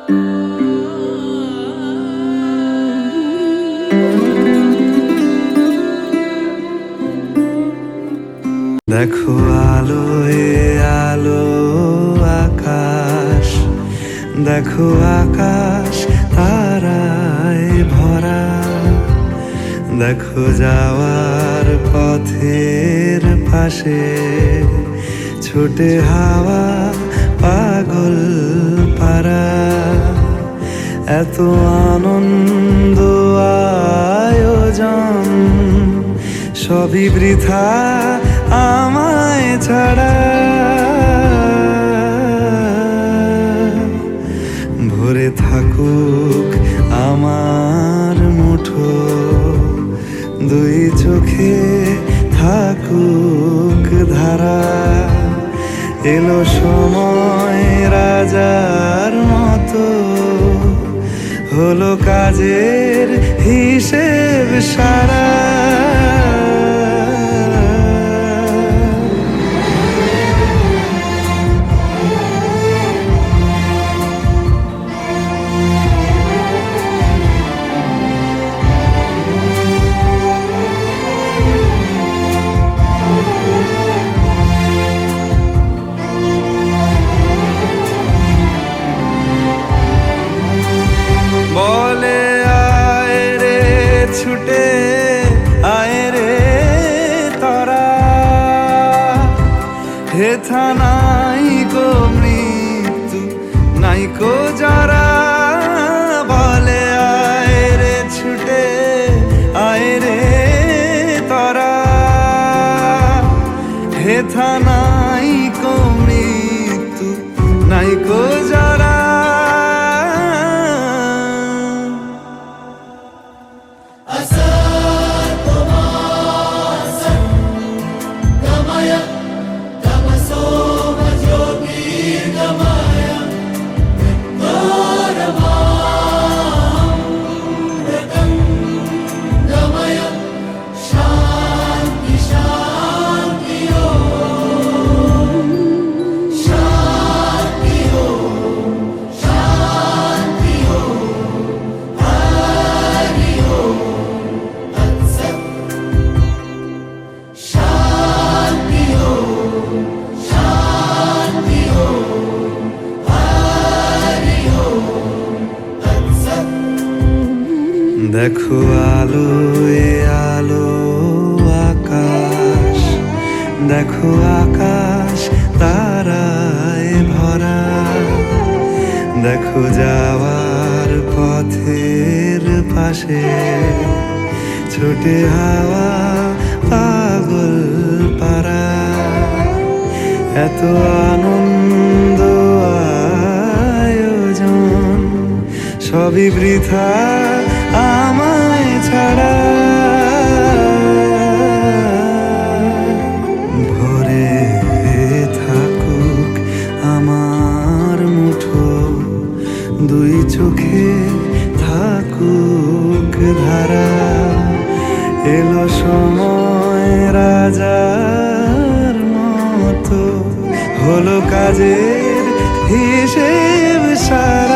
দেখো আলোয় আলো আকাশ, দেখো আকাশ তারায় ভরা, দেখো যাওয়ার পথের পাশে ছোটে হাওয়া পাগল পারা। এত আনন্দ আয়োজন সবই বৃথা আমায় ছাড়া। ভরে থাকুক আমার মুঠো, দুই চোখে থাকুক ধারা। এলো সময় রাজার মতো, হলো কাজের হিসেব সারা। বলে আয় রে ছুটে আয় রে তারা, হেথা নাই কো মৃত্যু নাই কো যারা। বলে আয় রে ছুটে আয় রে তারা, হেথা নাই কো মৃত্যু নাই কো যারা। দেখো আলোয় আলো আকাশ, দেখো আকাশ তারায় ভরা, দেখো যাওয়ার পথের পাশে ছোটে হাওয়া পাগল পারা। এত আনন্দ আয়োজন সবই বৃথা আমায় ছাড়া। ভরে থাকুক আমার মুঠো, দুই চোখে থাকুক ধারা। এলো সময় রাজার মতো, হলো কাজের হিসেব সারা।